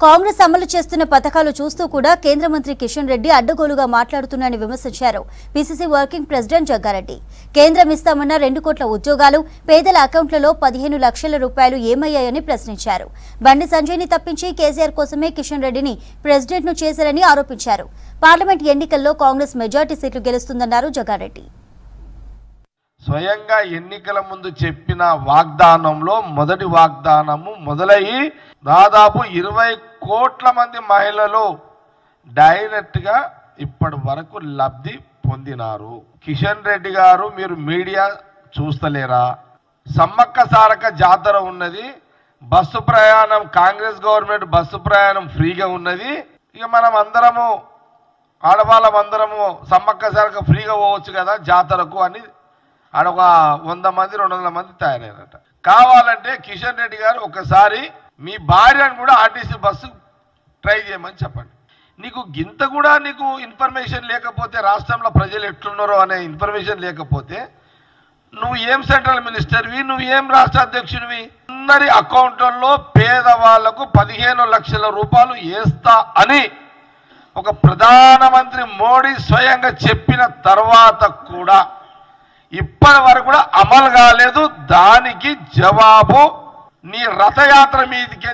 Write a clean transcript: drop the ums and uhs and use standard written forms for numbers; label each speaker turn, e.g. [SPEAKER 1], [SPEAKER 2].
[SPEAKER 1] కాంగ్రెస్ అమలు చేస్తున్న పథకాలు చూస్తూ కూడా కేంద్ర మంత్రి కిషన్ రెడ్డి అడ్డగోలుగా మాట్లాడుతున్నారని విమర్శించారు పిసిసి వర్కింగ్ ప్రెసిడెంట్ జగ్గారెడ్డి. కేంద్రం ఇస్తామన్న 2 కోట్ల ఉద్యోగాలు పేదల అకౌంట్లలో 15 లక్షల రూపాయలు ఏమయ్యాయని ప్రశ్నించారు. బండి సంజయ్ని తప్పించి కేసీఆర్ కోసమే కిషన్ రెడ్డిని ప్రెసిడెంట్ ను చేశారని ఆరోపించారు. పార్లమెంట్ ఎన్నికల్లో కాంగ్రెస్ మెజార్టీ సీట్లు గెలుస్తుందన్నారు జగ్గారెడ్డి.
[SPEAKER 2] స్వయంగా ఎన్నికల ముందు చెప్పిన వాగ్దానంలో మొదటి వాగ్దానము మొదలయ్యి దాదాపు 20 కోట్ల మంది మహిళలు డైరెక్ట్ గా ఇప్పటి వరకు లబ్ధి పొందినారు. కిషన్ రెడ్డి గారు, మీరు మీడియా చూస్తలేరా? సమ్మక్క సారక్క జాతర ఉన్నది, బస్సు ప్రయాణం, కాంగ్రెస్ గవర్నమెంట్ బస్సు ప్రయాణం ఫ్రీగా ఉన్నది. ఇక మనం అందరము ఆడవాళ్ళం అందరము సమ్మక్క సారక్క ఫ్రీగా పోవచ్చు కదా జాతరకు అని ఆడొక 100 మంది 200 మంది తయారయ్యారట. కావాలంటే కిషన్ రెడ్డి గారు ఒకసారి మీ భార్యను కూడా ఆర్టీసీ బస్సు ట్రై చేయమని చెప్పండి. నీకు గింత కూడా నీకు ఇన్ఫర్మేషన్ లేకపోతే, రాష్ట్రంలో ప్రజలు ఎట్లున్నారో అనే ఇన్ఫర్మేషన్ లేకపోతే నువ్వు ఏం సెంట్రల్ మినిస్టర్వి, నువ్వు ఏం రాష్ట్ర అధ్యక్షుడివి? అందరి అకౌంట్లలో పేదవాళ్లకు 15 లక్షల రూపాయలు వేస్తా అని ఒక ప్రధానమంత్రి మోడీ స్వయంగా చెప్పిన తర్వాత కూడా ఇప్పటి వరకు కూడా అమలు కాలేదు. దానికి జవాబు నీ రథయాత్ర మీదకి